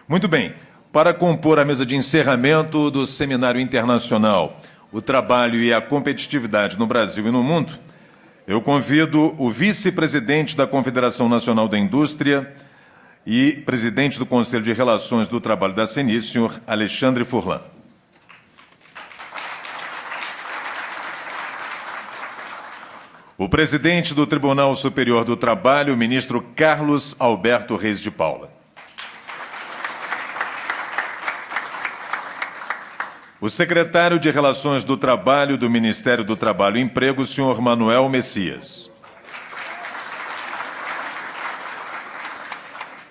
Muito bem. Para compor a mesa de encerramento do Seminário Internacional O Trabalho e a Competitividade no Brasil e no Mundo, eu convido o vice-presidente da Confederação Nacional da Indústria e presidente do Conselho de Relações do Trabalho da CNI, senhor Alexandre Furlan. O presidente do Tribunal Superior do Trabalho, o ministro Carlos Alberto Reis de Paula. O secretário de Relações do Trabalho do Ministério do Trabalho e Emprego, o senhor Manuel Messias.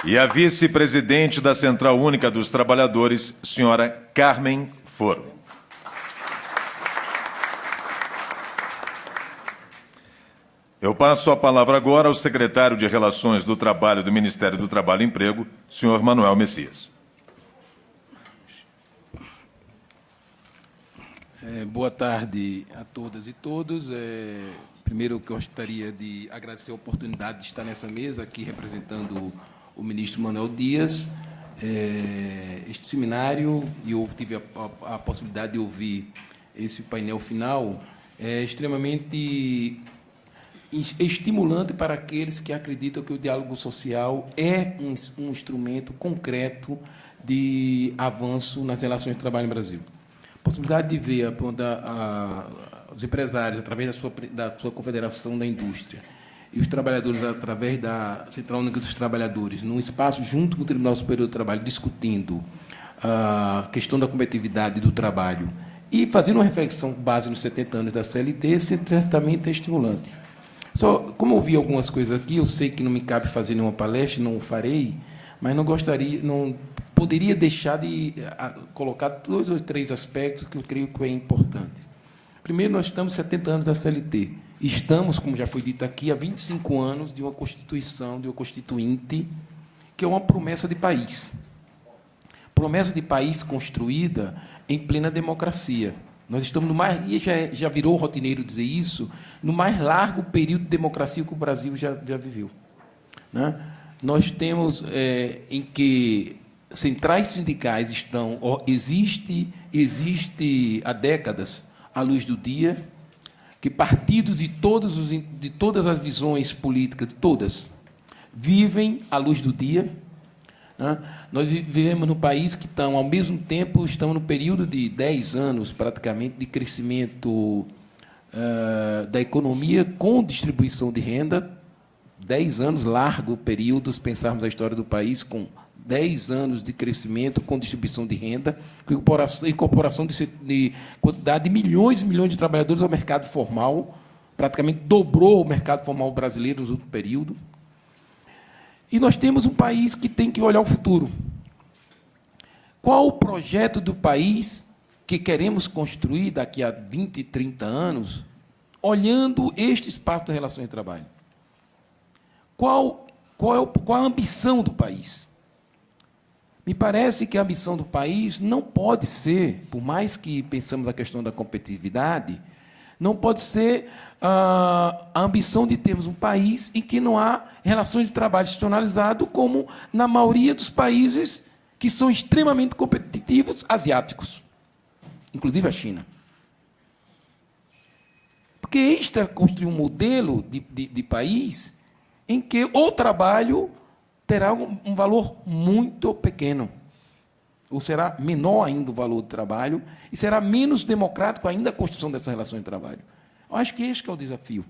E a vice-presidente da Central Única dos Trabalhadores, senhora Carmen Foro. Eu passo a palavra agora ao secretário de Relações do Trabalho do Ministério do Trabalho e Emprego, senhor Manuel Messias. Boa tarde a todas e todos. Primeiro, eu gostaria de agradecer a oportunidade de estar nessa mesa aqui representando o ministro Manuel Dias. Este seminário, e eu tive a possibilidade de ouvir esse painel final, é extremamente estimulante para aqueles que acreditam que o diálogo social é um instrumento concreto de avanço nas relações de trabalho no Brasil. A possibilidade de ver os empresários, através da sua Confederação da Indústria, e os trabalhadores, através da Central Única dos Trabalhadores, num espaço junto com o Tribunal Superior do Trabalho, discutindo a questão da competitividade do trabalho e fazendo uma reflexão com base nos 70 anos da CLT, certamente é estimulante. Só, como eu vi algumas coisas aqui, eu sei que não me cabe fazer nenhuma palestra, não o farei, mas não poderia deixar de colocar 2 ou 3 aspectos que eu creio que é importante. Primeiro, nós estamos 70 anos da CLT. Estamos, como já foi dito aqui, há 25 anos de uma Constituição, de uma Constituinte, que é uma promessa de país. Promessa de país construída em plena democracia. Nós estamos no mais, e já virou rotineiro dizer isso, no mais largo período de democracia que o Brasil já viveu. Né? Nós temos em que centrais sindicais existe há décadas à luz do dia, que partidos de todas as visões políticas, todas, vivem à luz do dia. Né? Nós vivemos num país que ao mesmo tempo, estamos no período de 10 anos, praticamente, de crescimento da economia com distribuição de renda, 10 anos, largo período, se pensarmos a história do país, com 10 anos de crescimento com distribuição de renda, com incorporação de quantidade de milhões e milhões de trabalhadores ao mercado formal, praticamente dobrou o mercado formal brasileiro no último período. E nós temos um país que tem que olhar o futuro. Qual o projeto do país que queremos construir daqui a 20, 30 anos, olhando este espaço das relações de trabalho? Qual a ambição do país? Me parece que a ambição do país não pode ser, por mais que pensamos na questão da competitividade, não pode ser a ambição de termos um país em que não há relações de trabalho institucionalizado, como na maioria dos países que são extremamente competitivos asiáticos, inclusive a China. Porque este é construir um modelo de país em que o trabalho terá um valor muito pequeno, ou será menor ainda o valor do trabalho, e será menos democrático ainda a construção dessas relações de trabalho. Eu acho que este é o desafio.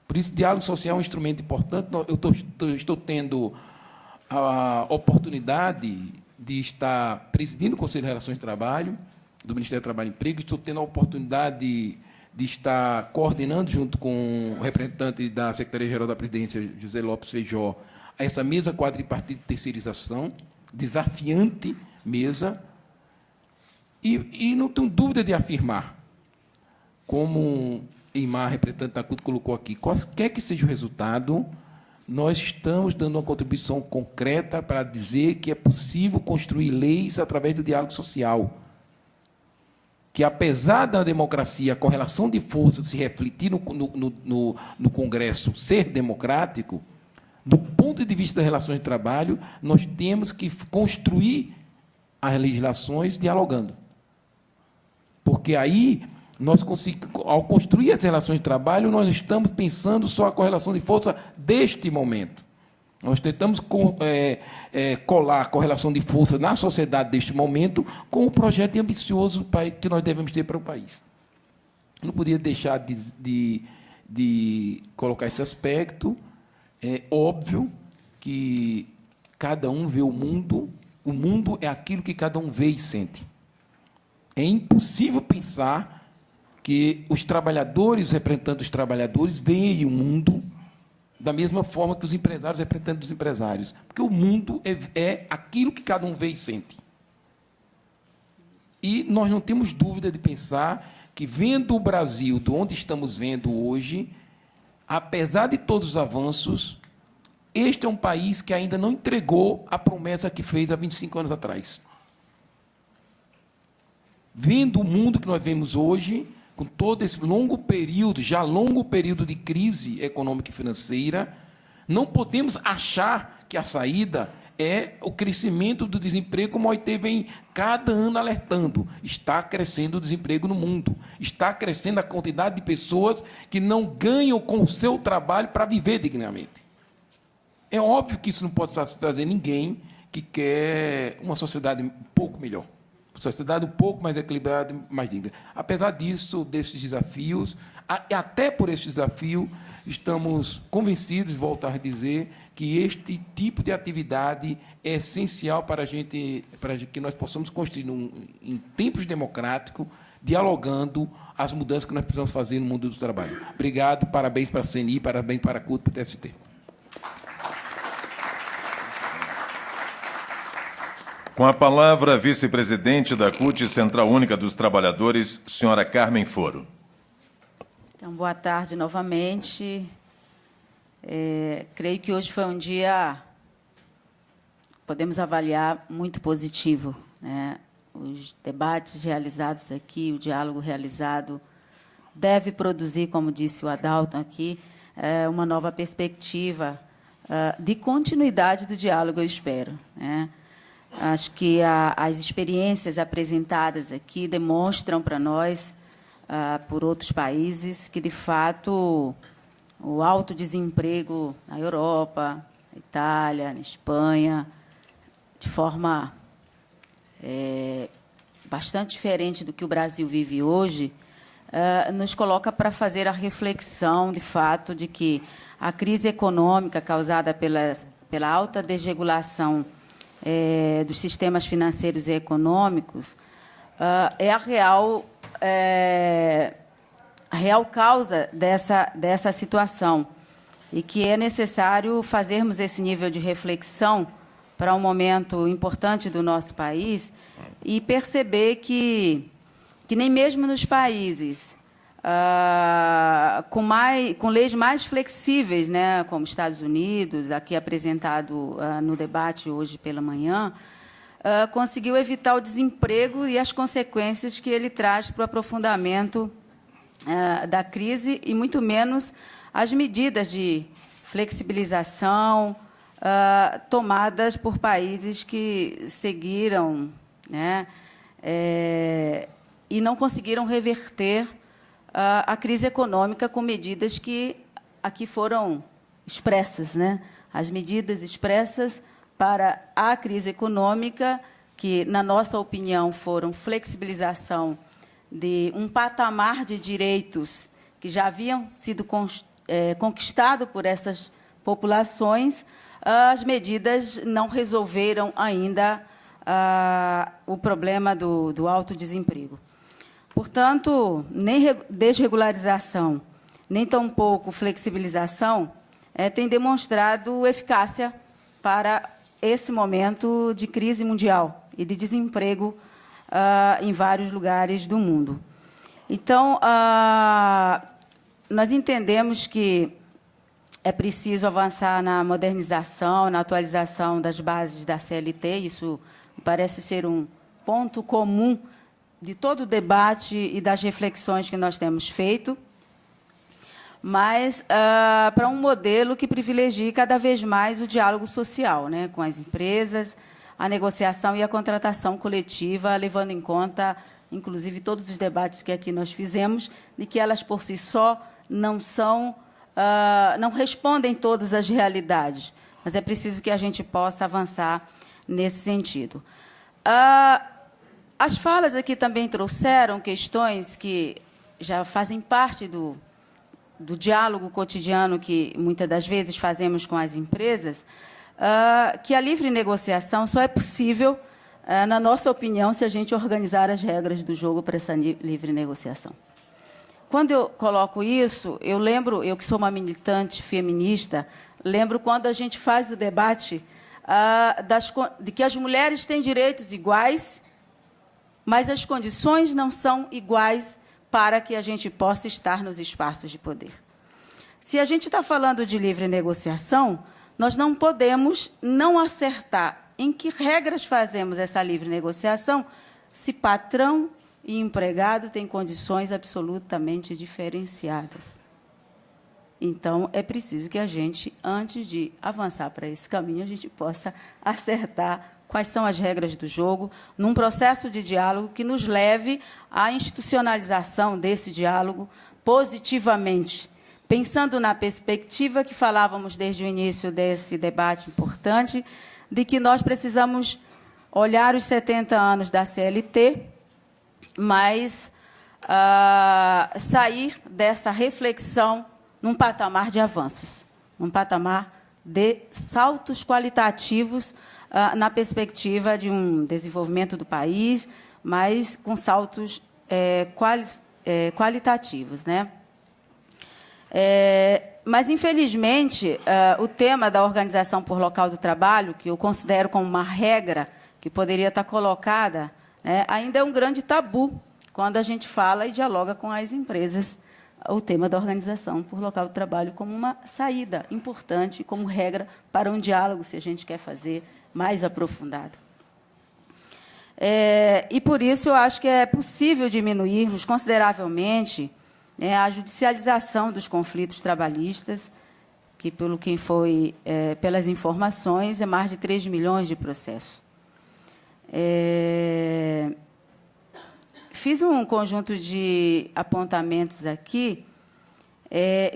Por isso, o diálogo social é um instrumento importante. Eu estou tendo a oportunidade de estar presidindo o Conselho de Relações de Trabalho, do Ministério do Trabalho e Emprego, estou tendo a oportunidade de estar coordenando, junto com o representante da Secretaria-Geral da Presidência, José Lopes Feijó, essa mesa quadripartite de terceirização, desafiante mesa, e não tenho dúvida de afirmar, como Eimar, representante da CUT, colocou aqui, qualquer que seja o resultado, nós estamos dando uma contribuição concreta para dizer que é possível construir leis através do diálogo social, que, apesar da democracia, a correlação de forças se refletir no Congresso ser democrático, do ponto de vista das relações de trabalho, nós temos que construir as legislações dialogando. Porque aí, nós ao construir as relações de trabalho, nós estamos pensando só a correlação de força deste momento. Nós tentamos colar a correlação de força na sociedade deste momento com o projeto ambicioso que nós devemos ter para o país. Não podia deixar de colocar esse aspecto. É óbvio que cada um vê o mundo é aquilo que cada um vê e sente. É impossível pensar que os trabalhadores, os representantes dos trabalhadores, veem o mundo da mesma forma que os empresários, representantes dos empresários. Porque o mundo é aquilo que cada um vê e sente. E nós não temos dúvida de pensar que, vendo o Brasil de onde estamos vendo hoje, apesar de todos os avanços, este é um país que ainda não entregou a promessa que fez há 25 anos atrás. Vendo o mundo que nós vemos hoje, com todo esse longo período de crise econômica e financeira, não podemos achar que a saída é o crescimento do desemprego, como a OIT vem cada ano alertando. Está crescendo o desemprego no mundo. Está crescendo a quantidade de pessoas que não ganham com o seu trabalho para viver dignamente. É óbvio que isso não pode satisfazer ninguém que quer uma sociedade um pouco melhor. Uma sociedade um pouco mais equilibrada, mais digna. Apesar disso, desses desafios, e até por esse desafio, estamos convencidos, volto a dizer, que este tipo de atividade é essencial para que nós possamos construir, em tempos democráticos, dialogando as mudanças que nós precisamos fazer no mundo do trabalho. Obrigado, parabéns para a CNI, parabéns para a CUT, para o TST. Com a palavra, a vice-presidente da CUT, Central Única dos Trabalhadores, senhora Carmen Foro. Então, boa tarde novamente. Creio que hoje foi um dia, podemos avaliar, muito positivo, né? Os debates realizados aqui, o diálogo realizado, deve produzir, como disse o Adalton aqui, uma nova perspectiva de continuidade do diálogo, eu espero, né? Acho que as experiências apresentadas aqui demonstram para nós, por outros países, que, de fato, o alto desemprego na Europa, na Itália, na Espanha, de forma bastante diferente do que o Brasil vive hoje, nos coloca para fazer a reflexão, de fato, de que a crise econômica causada pela alta desregulação dos sistemas financeiros e econômicos é a real causa dessa situação, e que é necessário fazermos esse nível de reflexão para um momento importante do nosso país e perceber que nem mesmo nos países com leis mais flexíveis, né, como Estados Unidos, aqui apresentado no debate hoje pela manhã, conseguiu evitar o desemprego e as consequências que ele traz para o aprofundamento da crise, e muito menos as medidas de flexibilização tomadas por países que seguiram, né, e não conseguiram reverter a crise econômica com medidas que aqui foram expressas, né? As medidas expressas para a crise econômica, que, na nossa opinião, foram flexibilização de um patamar de direitos que já haviam sido conquistados por essas populações. As medidas não resolveram ainda o problema do alto desemprego. Portanto, nem desregularização, nem tampouco flexibilização tem demonstrado eficácia para esse momento de crise mundial e de desemprego em vários lugares do mundo. Então, nós entendemos que é preciso avançar na modernização, na atualização das bases da CLT. Isso parece ser um ponto comum de todo o debate e das reflexões que nós temos feito, mas para um modelo que privilegie cada vez mais o diálogo social, né, com as empresas, a negociação e a contratação coletiva, levando em conta, inclusive, todos os debates que aqui nós fizemos, de que elas, por si só, não respondem todas as realidades, mas é preciso que a gente possa avançar nesse sentido. As falas aqui também trouxeram questões que já fazem parte do diálogo cotidiano que, muitas das vezes, fazemos com as empresas, que a livre negociação só é possível, na nossa opinião, se a gente organizar as regras do jogo para essa livre negociação. Quando eu coloco isso, eu lembro, eu que sou uma militante feminista, lembro quando a gente faz o debate de que as mulheres têm direitos iguais, mas as condições não são iguais para que a gente possa estar nos espaços de poder. Se a gente está falando de livre negociação, nós não podemos não acertar em que regras fazemos essa livre negociação se patrão e empregado têm condições absolutamente diferenciadas. Então, é preciso que a gente, antes de avançar para esse caminho, a gente possa acertar quais são as regras do jogo, num processo de diálogo que nos leve à institucionalização desse diálogo positivamente, pensando na perspectiva que falávamos desde o início desse debate importante, de que nós precisamos olhar os 70 anos da CLT, mas sair dessa reflexão num patamar de avanços, num patamar de saltos qualitativos na perspectiva de um desenvolvimento do país, mas com saltos qualitativos, né? Mas, infelizmente, o tema da organização por local do trabalho, que eu considero como uma regra que poderia estar colocada, né, ainda é um grande tabu quando a gente fala e dialoga com as empresas o tema da organização por local do trabalho como uma saída importante, como regra para um diálogo, se a gente quer fazer mais aprofundado. E, por isso, eu acho que é possível diminuirmos consideravelmente a judicialização dos conflitos trabalhistas, que, pelo que foi, pelas informações, é mais de 3 milhões de processos. Fiz um conjunto de apontamentos aqui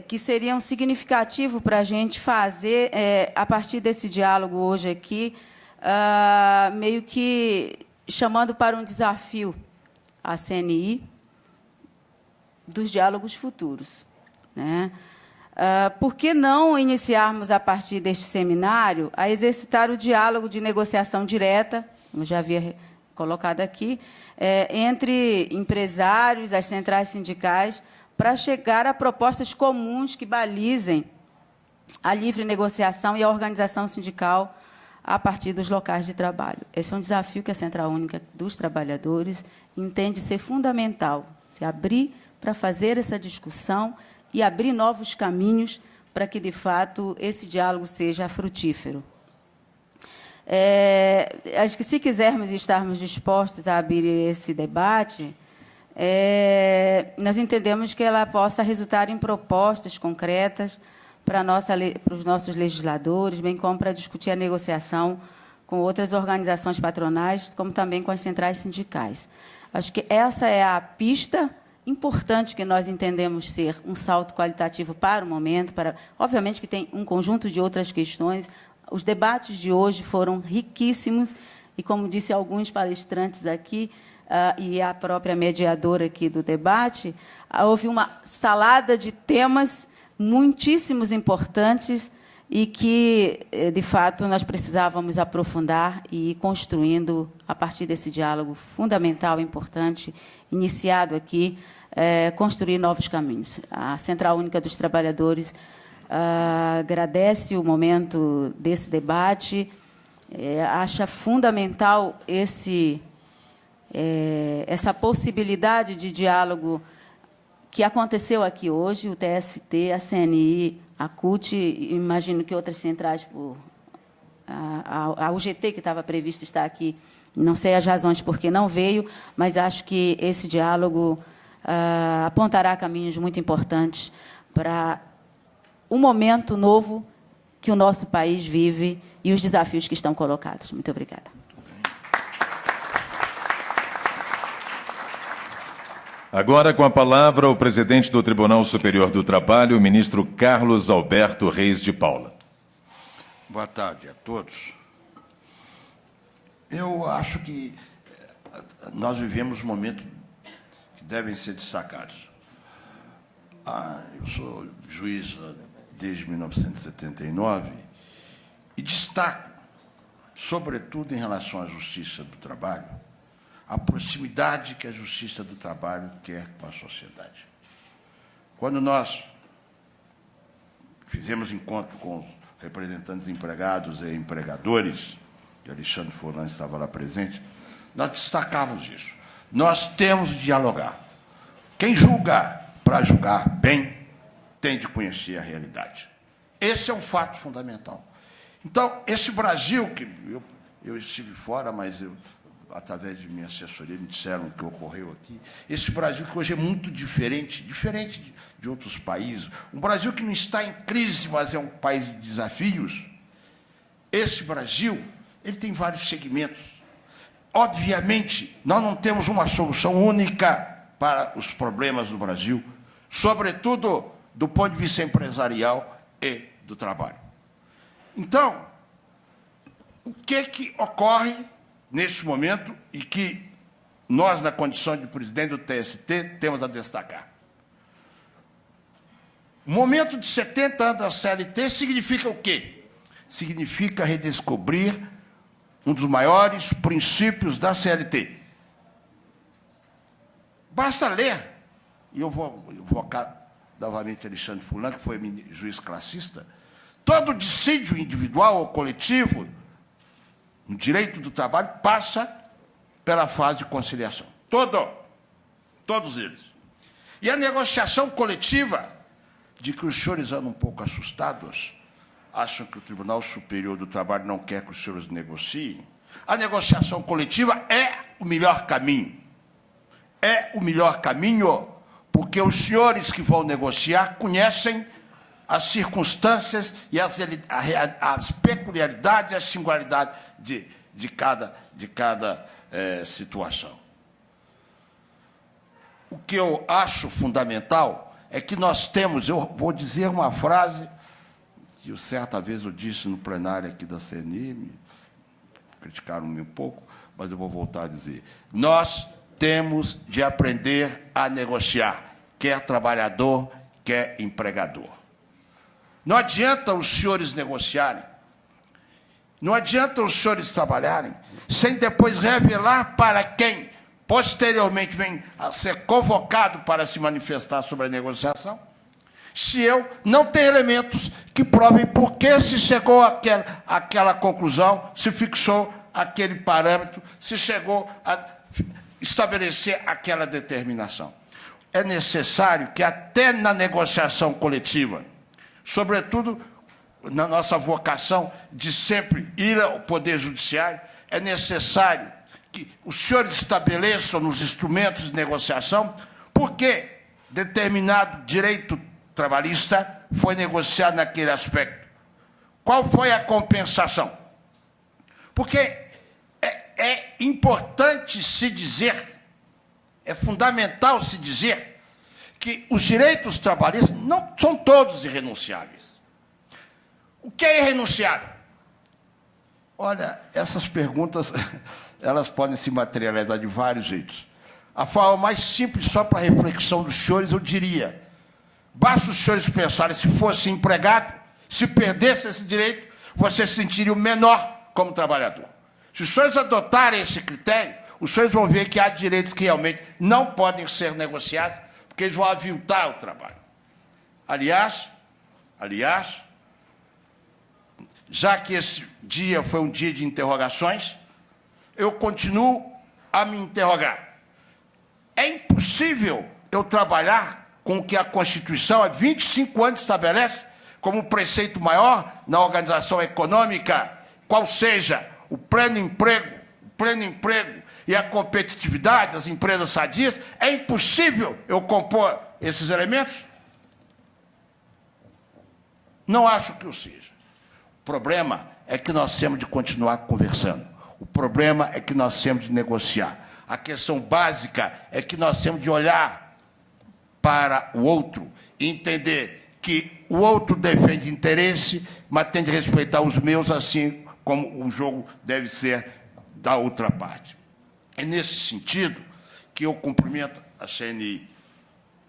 que seriam significativos para a gente fazer, a partir desse diálogo hoje aqui, meio que chamando para um desafio a CNI dos diálogos futuros, né? Por que não iniciarmos, a partir deste seminário, a exercitar o diálogo de negociação direta, como já havia colocado aqui, entre empresários, as centrais sindicais, para chegar a propostas comuns que balizem a livre negociação e a organização sindical a partir dos locais de trabalho. Esse é um desafio que a Central Única dos Trabalhadores entende ser fundamental, se abrir para fazer essa discussão e abrir novos caminhos para que, de fato, esse diálogo seja frutífero. Acho que, se quisermos e estarmos dispostos a abrir esse debate, nós entendemos que ela possa resultar em propostas concretas para os nossos legisladores, bem como para discutir a negociação com outras organizações patronais, como também com as centrais sindicais. Acho que essa é a pista importante que nós entendemos ser um salto qualitativo para o momento, obviamente que tem um conjunto de outras questões. Os debates de hoje foram riquíssimos e, como disse alguns palestrantes aqui, e a própria mediadora aqui do debate, houve uma salada de temas muitíssimos importantes e que, de fato, nós precisávamos aprofundar e ir construindo, a partir desse diálogo fundamental e importante, iniciado aqui, construir novos caminhos. A Central Única dos Trabalhadores agradece o momento desse debate, acha fundamental essa possibilidade de diálogo que aconteceu aqui hoje, o TST, a CNI, a CUT, imagino que outras centrais, a UGT, que estava prevista estar aqui, não sei as razões por que não veio, mas acho que esse diálogo apontará caminhos muito importantes para um momento novo que o nosso país vive e os desafios que estão colocados. Muito obrigada. Agora, com a palavra, o presidente do Tribunal Superior do Trabalho, o ministro Carlos Alberto Reis de Paula. Boa tarde a todos. Eu acho que nós vivemos momentos que devem ser destacados. Eu sou juiz desde 1979 e destaco, sobretudo em relação à Justiça do Trabalho, a proximidade que a Justiça do Trabalho quer com a sociedade. Quando nós fizemos encontro com os representantes empregados e empregadores, e Alexandre Furlan estava lá presente, nós destacávamos isso. Nós temos de dialogar. Quem julga para julgar bem tem de conhecer a realidade. Esse é um fato fundamental. Então, esse Brasil, que eu estive fora, mas através de minha assessoria me disseram o que ocorreu aqui, esse Brasil que hoje é muito diferente de outros países, um Brasil que não está em crise, mas é um país de desafios. Esse Brasil, ele tem vários segmentos. Obviamente, nós não temos uma solução única para os problemas do Brasil, sobretudo do ponto de vista empresarial e do trabalho. Então, o que ocorre neste momento e que nós, na condição de presidente do TST, temos a destacar? O momento de 70 anos da CLT significa o quê? Significa redescobrir um dos maiores princípios da CLT. Basta ler, e eu vou invocar novamente Alexandre Furlan, que foi juiz classista, todo dissídio individual ou coletivo no direito do trabalho passa pela fase de conciliação. Todos eles. E a negociação coletiva, de que os senhores andam um pouco assustados, acham que o Tribunal Superior do Trabalho não quer que os senhores negociem, a negociação coletiva é o melhor caminho. É o melhor caminho, porque os senhores que vão negociar conhecem as circunstâncias e as peculiaridades e as singularidades de cada situação. O que eu acho fundamental é que nós temos, eu vou dizer uma frase que eu certa vez eu disse no plenário aqui da CNI, me criticaram-me um pouco, mas eu vou voltar a dizer. Nós temos de aprender a negociar, quer trabalhador, quer empregador. Não adianta os senhores negociarem, não adianta os senhores trabalharem, sem depois revelar para quem posteriormente vem a ser convocado para se manifestar sobre a negociação, se eu não tenho elementos que provem por que se chegou àquela conclusão, se fixou aquele parâmetro, se chegou a estabelecer aquela determinação. É necessário que até na negociação coletiva, sobretudo na nossa vocação de sempre ir ao Poder Judiciário, é necessário que os senhores estabeleçam nos instrumentos de negociação por que determinado direito trabalhista foi negociado naquele aspecto. Qual foi a compensação? Porque é importante se dizer, é fundamental se dizer que os direitos trabalhistas não são todos irrenunciáveis. O que é irrenunciável? Olha, essas perguntas, elas podem se materializar de vários jeitos. A forma mais simples, só para a reflexão dos senhores, eu diria: basta os senhores pensarem, se fosse empregado, se perdesse esse direito, você se sentiria o menor como trabalhador. Se os senhores adotarem esse critério, os senhores vão ver que há direitos que realmente não podem ser negociados, porque eles vão aviltar o trabalho. Aliás, já que esse dia foi um dia de interrogações, eu continuo a me interrogar. É impossível eu trabalhar com o que a Constituição há 25 anos estabelece como preceito maior na organização econômica, qual seja o pleno emprego e a competitividade, as empresas sadias. É impossível eu compor esses elementos? Não acho que o seja. O problema é que nós temos de continuar conversando. O problema é que nós temos de negociar. A questão básica é que nós temos de olhar para o outro, entender que o outro defende interesse, mas tem de respeitar os meus, assim como o jogo deve ser da outra parte. É nesse sentido que eu cumprimento a CNI,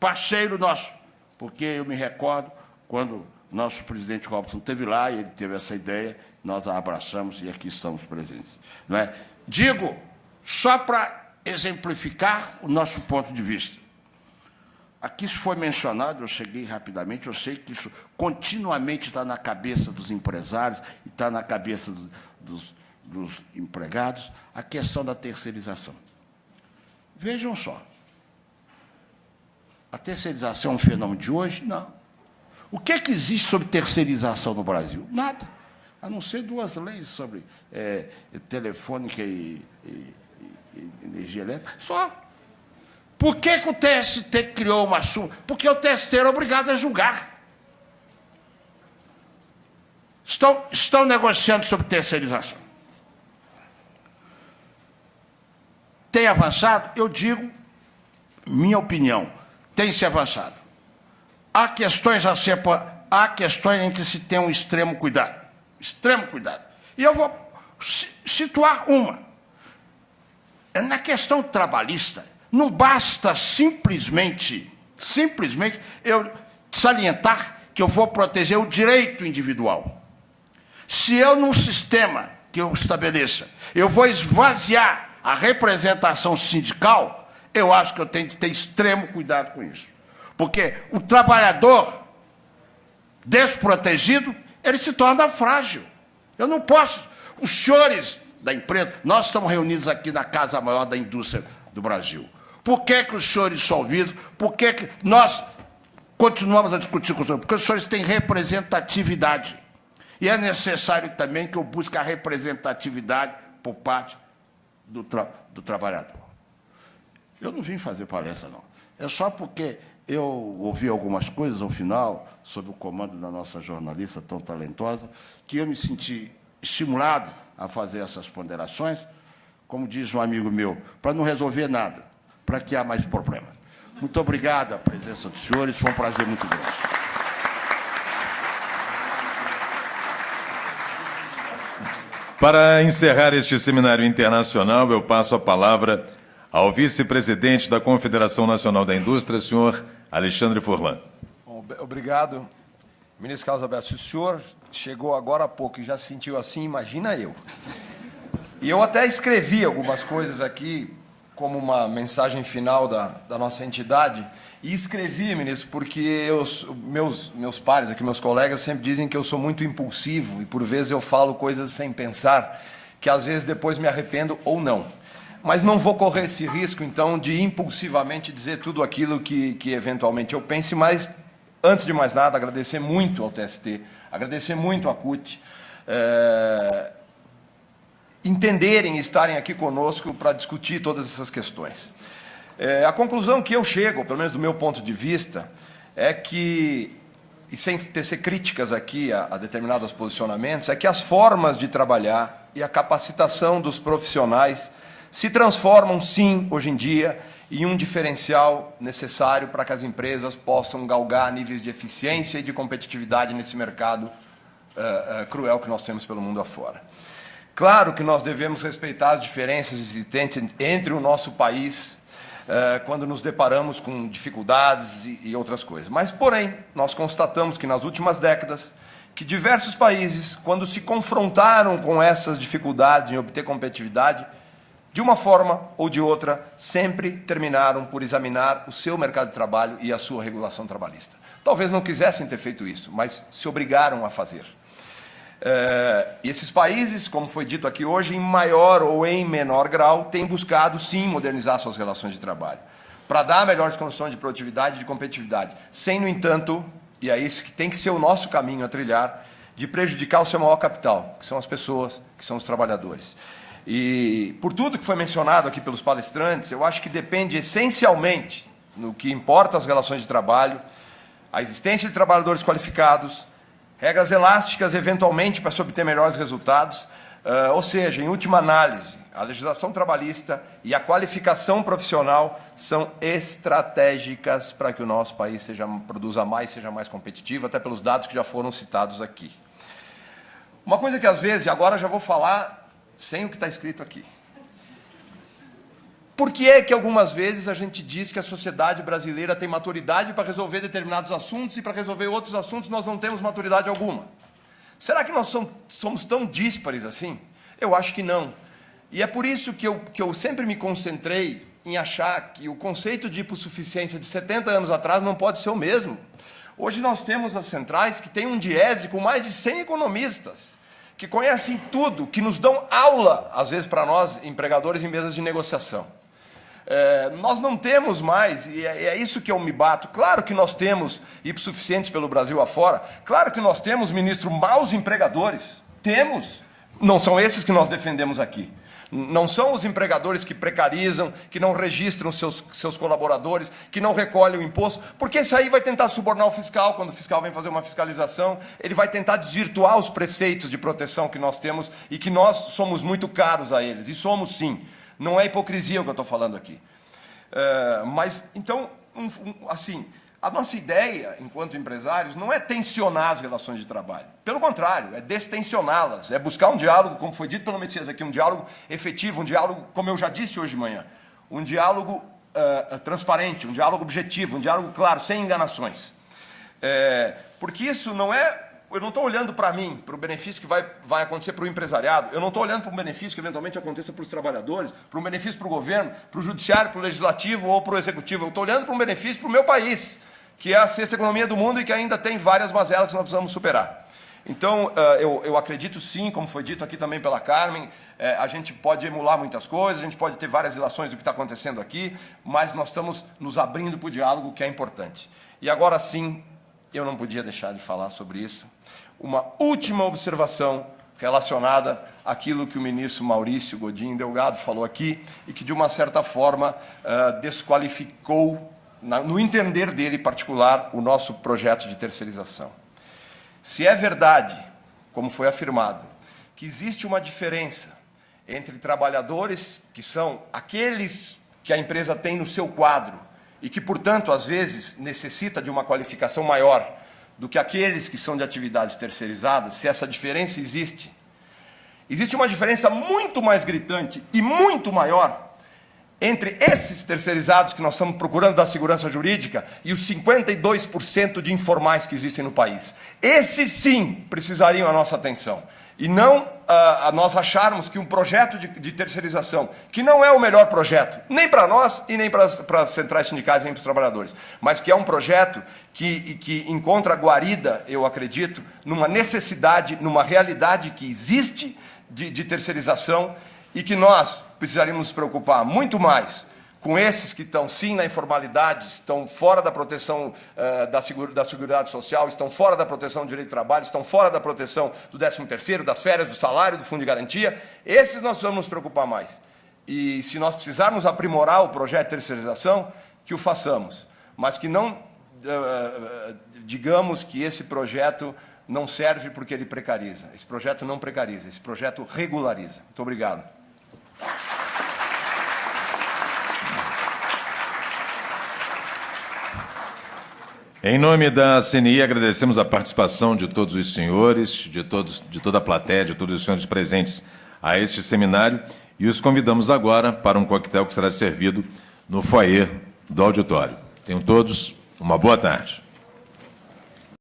parceiro nosso, porque eu me recordo quando nosso presidente Robson esteve lá e ele teve essa ideia, nós a abraçamos e aqui estamos presentes. Não é? Digo, só para exemplificar o nosso ponto de vista. Aqui isso foi mencionado, eu cheguei rapidamente, eu sei que isso continuamente está na cabeça dos empresários e está na cabeça dos empregados, a questão da terceirização. Vejam só, a terceirização é um fenômeno de hoje? Não. O que é que existe sobre terceirização no Brasil? Nada, a não ser 2 leis sobre telefônica e energia elétrica, só. Por que o TST criou uma súmula? Porque o TST era obrigado a julgar. Estão negociando sobre terceirização. Tem avançado? Eu digo, minha opinião, tem se avançado. Há questões em que se tem um extremo cuidado. Extremo cuidado. E eu vou situar uma. Na questão trabalhista, não basta simplesmente eu salientar que eu vou proteger o direito individual. Se eu, num sistema que eu estabeleça, eu vou esvaziar a representação sindical, eu acho que eu tenho que ter extremo cuidado com isso. Porque o trabalhador desprotegido, ele se torna frágil. Eu não posso. Os senhores da empresa, nós estamos reunidos aqui na Casa Maior da Indústria do Brasil. Por que os senhores são ouvidos? Por que nós continuamos a discutir com os senhores? Porque os senhores têm representatividade. E é necessário também que eu busque a representatividade por parte do trabalhador. Eu não vim fazer palestra, não. É só porque eu ouvi algumas coisas ao final, sob o comando da nossa jornalista tão talentosa, que eu me senti estimulado a fazer essas ponderações, como diz um amigo meu, para não resolver nada, para que há mais problemas. Muito obrigado a presença dos senhores, foi um prazer muito grande. Para encerrar este seminário internacional, eu passo a palavra ao vice-presidente da Confederação Nacional da Indústria, senhor Alexandre Furlan. Bom, obrigado. Ministro Carlos Alberto, se o senhor chegou agora há pouco e já se sentiu assim, imagina eu. E eu até escrevi algumas coisas aqui, como uma mensagem final da nossa entidade, e escrevi, ministro, porque meus pares aqui, meus colegas, sempre dizem que eu sou muito impulsivo e, por vezes, eu falo coisas sem pensar, que às vezes depois me arrependo ou não. Mas não vou correr esse risco, então, de impulsivamente dizer tudo aquilo que eventualmente eu pense, mas, antes de mais nada, agradecer muito ao TST, agradecer muito à CUT, entenderem e estarem aqui conosco para discutir todas essas questões. A conclusão que eu chego, pelo menos do meu ponto de vista, é que, e sem tecer críticas aqui a determinados posicionamentos, é que as formas de trabalhar e a capacitação dos profissionais se transformam, sim, hoje em dia, em um diferencial necessário para que as empresas possam galgar níveis de eficiência e de competitividade nesse mercado cruel que nós temos pelo mundo afora. Claro que nós devemos respeitar as diferenças existentes entre o nosso país quando nos deparamos com dificuldades e outras coisas. Mas, porém, nós constatamos que nas últimas décadas, que diversos países, quando se confrontaram com essas dificuldades em obter competitividade, de uma forma ou de outra, sempre terminaram por examinar o seu mercado de trabalho e a sua regulação trabalhista. Talvez não quisessem ter feito isso, mas se obrigaram a fazer. E esses países, como foi dito aqui hoje, em maior ou em menor grau, têm buscado, sim, modernizar suas relações de trabalho, para dar melhores condições de produtividade e de competitividade, sem, no entanto, e é isso que tem que ser o nosso caminho a trilhar, de prejudicar o seu maior capital, que são as pessoas, que são os trabalhadores. E, por tudo que foi mencionado aqui pelos palestrantes, eu acho que depende essencialmente, no que importa as relações de trabalho, a existência de trabalhadores qualificados, regras elásticas, eventualmente, para se obter melhores resultados, Ou seja, em última análise, a legislação trabalhista e a qualificação profissional são estratégicas para que o nosso país produza mais, seja mais competitivo, até pelos dados que já foram citados aqui. Uma coisa que às vezes, e agora já vou falar sem o que está escrito aqui. Por que é que algumas vezes a gente diz que a sociedade brasileira tem maturidade para resolver determinados assuntos e para resolver outros assuntos nós não temos maturidade alguma? Será que nós somos tão díspares assim? Eu acho que não. E é por isso que eu sempre me concentrei em achar que o conceito de hipossuficiência de 70 anos atrás não pode ser o mesmo. Hoje nós temos as centrais que têm um Diese com mais de 100 economistas, que conhecem tudo, que nos dão aula, às vezes, para nós, empregadores, em mesas de negociação. Nós não temos mais, e é isso que eu me bato. Claro que nós temos hipossuficientes pelo Brasil afora, claro que nós temos, ministro, maus empregadores. Temos. Não são esses que nós defendemos aqui. Não são os empregadores que precarizam, que não registram seus colaboradores, que não recolhem o imposto, porque esse aí vai tentar subornar o fiscal, quando o fiscal vem fazer uma fiscalização, ele vai tentar desvirtuar os preceitos de proteção que nós temos e que nós somos muito caros a eles, e somos sim. Não é hipocrisia o que eu estou falando aqui. Mas, então, assim, a nossa ideia, enquanto empresários, não é tensionar as relações de trabalho. Pelo contrário, é destensioná-las, é buscar um diálogo, como foi dito pelo Messias aqui, um diálogo efetivo, um diálogo, como eu já disse hoje de manhã, um diálogo transparente, um diálogo objetivo, um diálogo claro, sem enganações. Porque isso não é... Eu não estou olhando para mim, para o benefício que vai acontecer para o empresariado, eu não estou olhando para um benefício que eventualmente aconteça para os trabalhadores, para um benefício para o governo, para o judiciário, para o legislativo ou para o executivo. Eu estou olhando para um benefício para o meu país, que é a sexta economia do mundo e que ainda tem várias mazelas que nós precisamos superar. Então, eu acredito sim, como foi dito aqui também pela Carmen, a gente pode emular muitas coisas, a gente pode ter várias ilações do que está acontecendo aqui, mas nós estamos nos abrindo para o diálogo, que é importante. E agora sim, eu não podia deixar de falar sobre isso. Uma última observação relacionada àquilo que o ministro Maurício Godinho Delgado falou aqui e que, de uma certa forma, desqualificou, no entender dele particular, o nosso projeto de terceirização. Se é verdade, como foi afirmado, que existe uma diferença entre trabalhadores que são aqueles que a empresa tem no seu quadro e que, portanto, às vezes, necessita de uma qualificação maior do que aqueles que são de atividades terceirizadas, se essa diferença existe, existe uma diferença muito mais gritante e muito maior entre esses terceirizados que nós estamos procurando dar segurança jurídica e os 52% de informais que existem no país. Esses sim precisariam a nossa atenção. E não nós acharmos que um projeto de terceirização, que não é o melhor projeto, nem para nós e nem para as centrais sindicais, nem para os trabalhadores, mas que é um projeto que encontra guarida, eu acredito, numa necessidade, numa realidade que existe de terceirização e que nós precisaríamos nos preocupar muito mais com esses que estão, sim, na informalidade, estão fora da proteção da Seguridade Social, estão fora da proteção do direito de trabalho, estão fora da proteção do 13º, das férias, do salário, do fundo de garantia. Esses nós precisamos nos preocupar mais. E se nós precisarmos aprimorar o projeto de terceirização, que o façamos. Mas que não digamos que esse projeto não serve porque ele precariza. Esse projeto não precariza, esse projeto regulariza. Muito obrigado. Em nome da CNI, agradecemos a participação de todos os senhores, de toda a plateia, de todos os senhores presentes a este seminário e os convidamos agora para um coquetel que será servido no foyer do auditório. Tenham todos uma boa tarde.